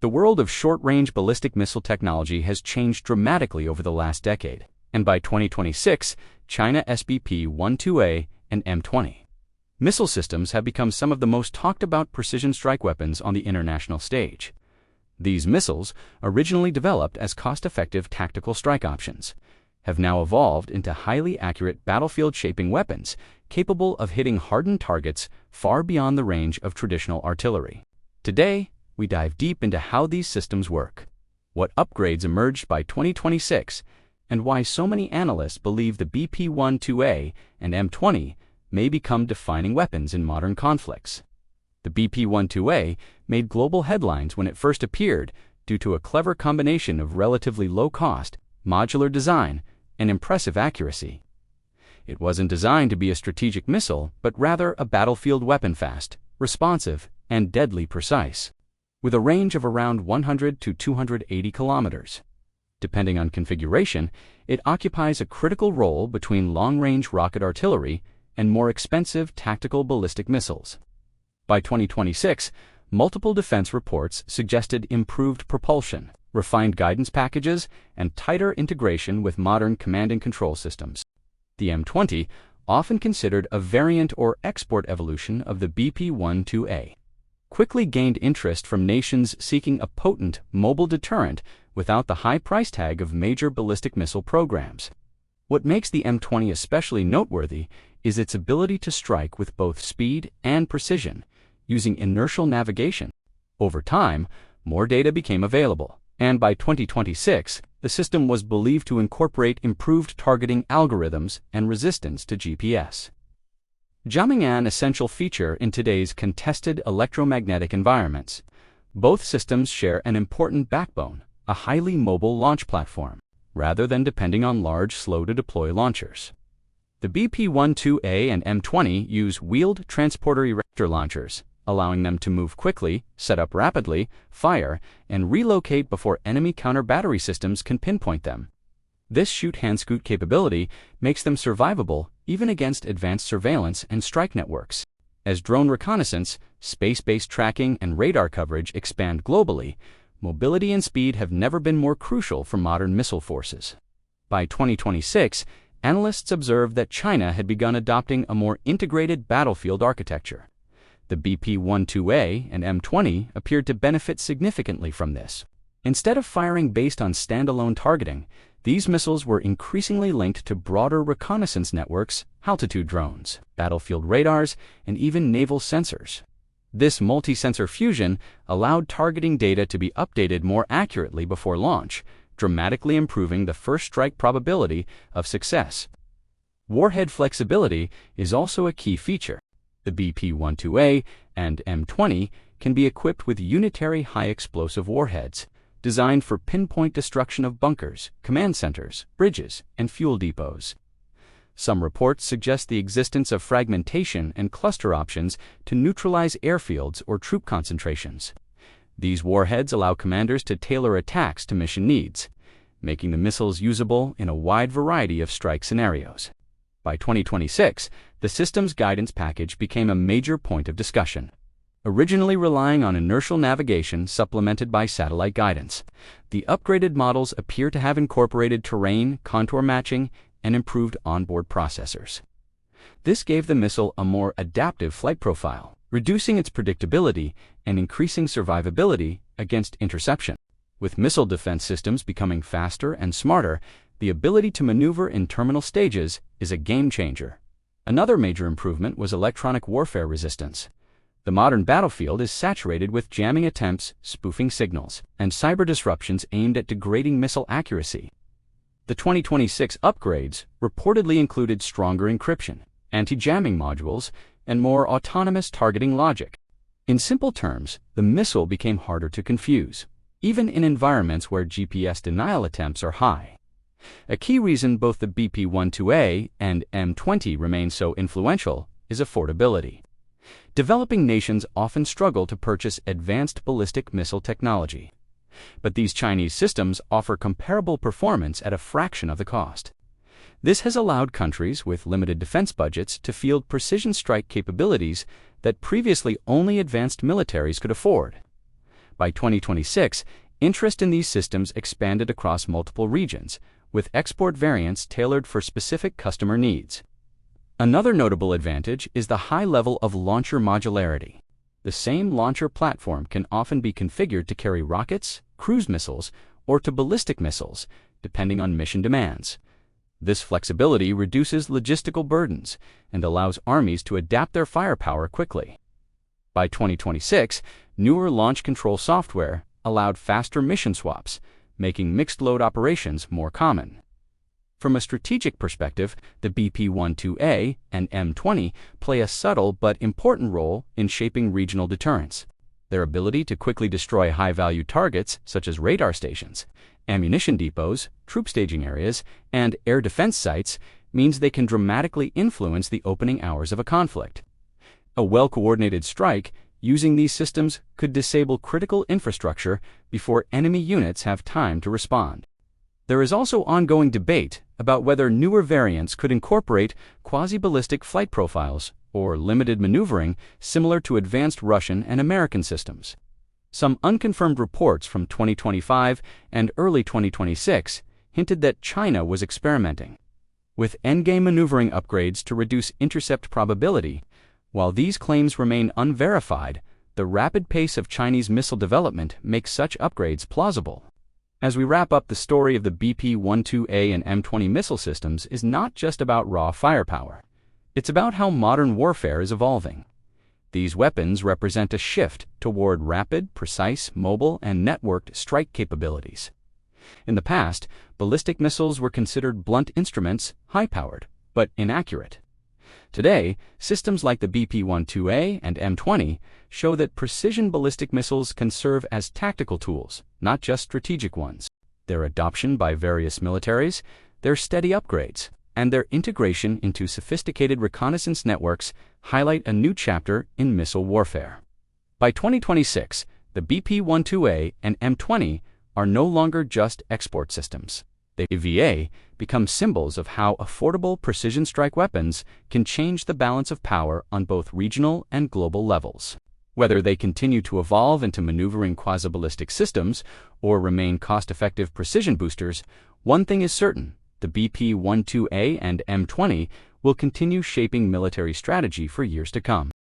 The world of short-range ballistic missile technology has changed dramatically over the last decade, and by 2026, China's BP-12A and M20 missile systems have become some of the most talked-about precision strike weapons on the international stage. These missiles, originally developed as cost-effective tactical strike options, have now evolved into highly accurate battlefield-shaping weapons capable of hitting hardened targets far beyond the range of traditional artillery. Today, we dive deep into how these systems work, what upgrades emerged by 2026, and why so many analysts believe the BP-12A and M20 may become defining weapons in modern conflicts. The BP-12A made global headlines when it first appeared due to a clever combination of relatively low cost, modular design, and impressive accuracy. It wasn't designed to be a strategic missile, but rather a battlefield weapon, fast, responsive, and deadly precise, with a range of around 100 to 280 kilometers. Depending on configuration, it occupies a critical role between long-range rocket artillery and more expensive tactical ballistic missiles. By 2026, multiple defense reports suggested improved propulsion, refined guidance packages, and tighter integration with modern command and control systems. The M20, often considered a variant or export evolution of the BP-12A, quickly gained interest from nations seeking a potent, mobile deterrent without the high price tag of major ballistic missile programs. What makes the M20 especially noteworthy is its ability to strike with both speed and precision, using inertial navigation. Over time, more data became available, and by 2026, the system was believed to incorporate improved targeting algorithms and resistance to GPS. Jamming an essential feature in today's contested electromagnetic environments. Both systems share an important backbone, a highly mobile launch platform, rather than depending on large, slow-to-deploy launchers. The BP-12A and M20 use wheeled transporter erector launchers, allowing them to move quickly, set up rapidly, fire, and relocate before enemy counter-battery systems can pinpoint them. This shoot-hand-scoot capability makes them survivable even against advanced surveillance and strike networks. As drone reconnaissance, space-based tracking, and radar coverage expand globally, mobility and speed have never been more crucial for modern missile forces. By 2026, analysts observed that China had begun adopting a more integrated battlefield architecture. The BP-12A and M20 appeared to benefit significantly from this. Instead of firing based on standalone targeting, these missiles were increasingly linked to broader reconnaissance networks, altitude drones, battlefield radars, and even naval sensors. This multi-sensor fusion allowed targeting data to be updated more accurately before launch, dramatically improving the first strike probability of success. Warhead flexibility is also a key feature. The BP-12A and M20 can be equipped with unitary high-explosive warheads, designed for pinpoint destruction of bunkers, command centers, bridges, and fuel depots. Some reports suggest the existence of fragmentation and cluster options to neutralize airfields or troop concentrations. These warheads allow commanders to tailor attacks to mission needs, making the missiles usable in a wide variety of strike scenarios. By 2026, the system's guidance package became a major point of discussion. Originally relying on inertial navigation supplemented by satellite guidance, the upgraded models appear to have incorporated terrain, contour matching, and improved onboard processors. This gave the missile a more adaptive flight profile, reducing its predictability and increasing survivability against interception. With missile defense systems becoming faster and smarter, the ability to maneuver in terminal stages is a game changer. Another major improvement was electronic warfare resistance. The modern battlefield is saturated with jamming attempts, spoofing signals, and cyber disruptions aimed at degrading missile accuracy. The 2026 upgrades reportedly included stronger encryption, anti-jamming modules, and more autonomous targeting logic. In simple terms, the missile became harder to confuse, even in environments where GPS denial attempts are high. A key reason both the BP-12A and M20 remain so influential is affordability. Developing nations often struggle to purchase advanced ballistic missile technology, but these Chinese systems offer comparable performance at a fraction of the cost. This has allowed countries with limited defense budgets to field precision strike capabilities that previously only advanced militaries could afford. By 2026, interest in these systems expanded across multiple regions, with export variants tailored for specific customer needs. Another notable advantage is the high level of launcher modularity. The same launcher platform can often be configured to carry rockets, cruise missiles, or to ballistic missiles, depending on mission demands. This flexibility reduces logistical burdens and allows armies to adapt their firepower quickly. By 2026, newer launch control software allowed faster mission swaps, making mixed-load operations more common. From a strategic perspective, the BP-12A and M20 play a subtle but important role in shaping regional deterrence. Their ability to quickly destroy high-value targets such as radar stations, ammunition depots, troop staging areas, and air defense sites means they can dramatically influence the opening hours of a conflict. A well-coordinated strike using these systems could disable critical infrastructure before enemy units have time to respond. There is also ongoing debate about whether newer variants could incorporate quasi-ballistic flight profiles or limited maneuvering similar to advanced Russian and American systems. Some unconfirmed reports from 2025 and early 2026 hinted that China was experimenting with endgame maneuvering upgrades to reduce intercept probability. While these claims remain unverified, the rapid pace of Chinese missile development makes such upgrades plausible. As we wrap up, the story of the BP-12A and M20 missile systems is not just about raw firepower. It's about how modern warfare is evolving. These weapons represent a shift toward rapid, precise, mobile, and networked strike capabilities. In the past, ballistic missiles were considered blunt instruments, high-powered, but inaccurate. Today, systems like the BP-12A and M20 show that precision ballistic missiles can serve as tactical tools, not just strategic ones. Their adoption by various militaries, their steady upgrades, and their integration into sophisticated reconnaissance networks highlight a new chapter in missile warfare. By 2026, the BP-12A and M20 are no longer just export systems. The VA become symbols of how affordable precision strike weapons can change the balance of power on both regional and global levels. Whether they continue to evolve into maneuvering quasi-ballistic systems or remain cost-effective precision boosters, one thing is certain: the BP-12A and M20 will continue shaping military strategy for years to come.